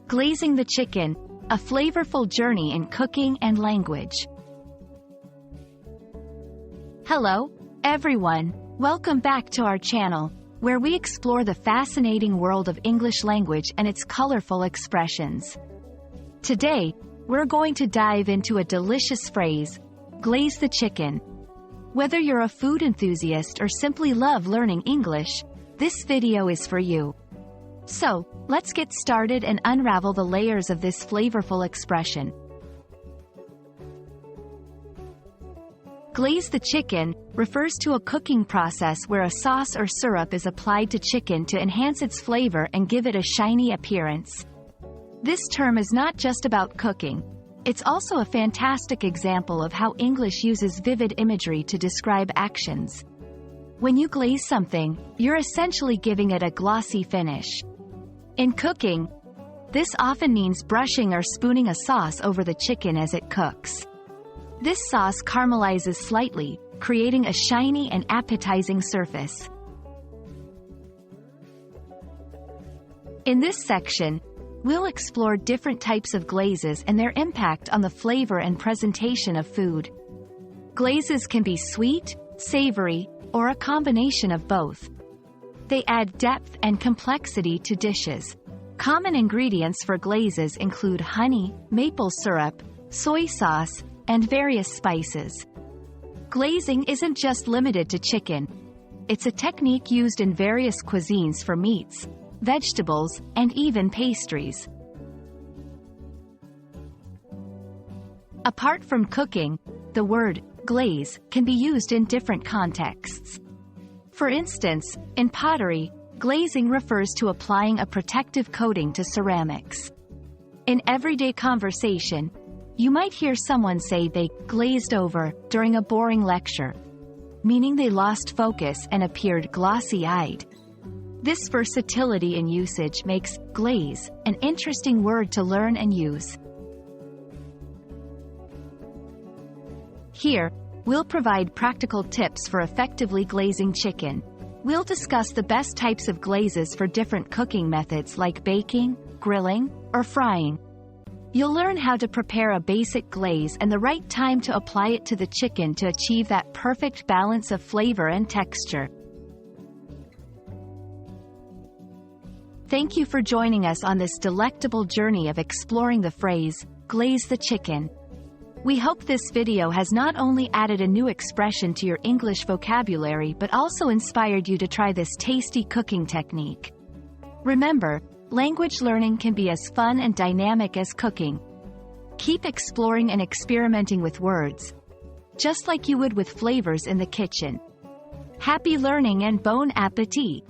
Glazing the chicken, a flavorful journey in cooking and language. Hello, everyone. Welcome back to our channel, where we explore the fascinating world of English language and its colorful expressions. Today, we're going to dive into a delicious phrase, glaze the chicken. Whether you're a food enthusiast or simply love learning English, this video is for you. So, let's get started and unravel the layers of this flavorful expression. Glaze the chicken refers to a cooking process where a sauce or syrup is applied to chicken to enhance its flavor and give it a shiny appearance. This term is not just about cooking. It's also a fantastic example of how English uses vivid imagery to describe actions. When you glaze something, you're essentially giving it a glossy finish. In cooking, this often means brushing or spooning a sauce over the chicken as it cooks. This sauce caramelizes slightly, creating a shiny and appetizing surface. In this section, we'll explore different types of glazes and their impact on the flavor and presentation of food. Glazes can be sweet, savory, or a combination of both. They add depth and complexity to dishes. Common ingredients for glazes include honey, maple syrup, soy sauce, and various spices. Glazing isn't just limited to chicken. It's a technique used in various cuisines for meats, vegetables, and even pastries. Apart from cooking, the word glaze can be used in different contexts. For instance, in pottery, glazing refers to applying a protective coating to ceramics. In everyday conversation, you might hear someone say they glazed over during a boring lecture, meaning they lost focus and appeared glossy-eyed. This versatility in usage makes glaze an interesting word to learn and use. Here, we'll provide practical tips for effectively glazing chicken. We'll discuss the best types of glazes for different cooking methods like baking, grilling, or frying. You'll learn how to prepare a basic glaze and the right time to apply it to the chicken to achieve that perfect balance of flavor and texture. Thank you for joining us on this delectable journey of exploring the phrase, glaze the chicken. We hope this video has not only added a new expression to your English vocabulary but also inspired you to try this tasty cooking technique. Remember, language learning can be as fun and dynamic as cooking. Keep exploring and experimenting with words, just like you would with flavors in the kitchen. Happy learning and bon appétit!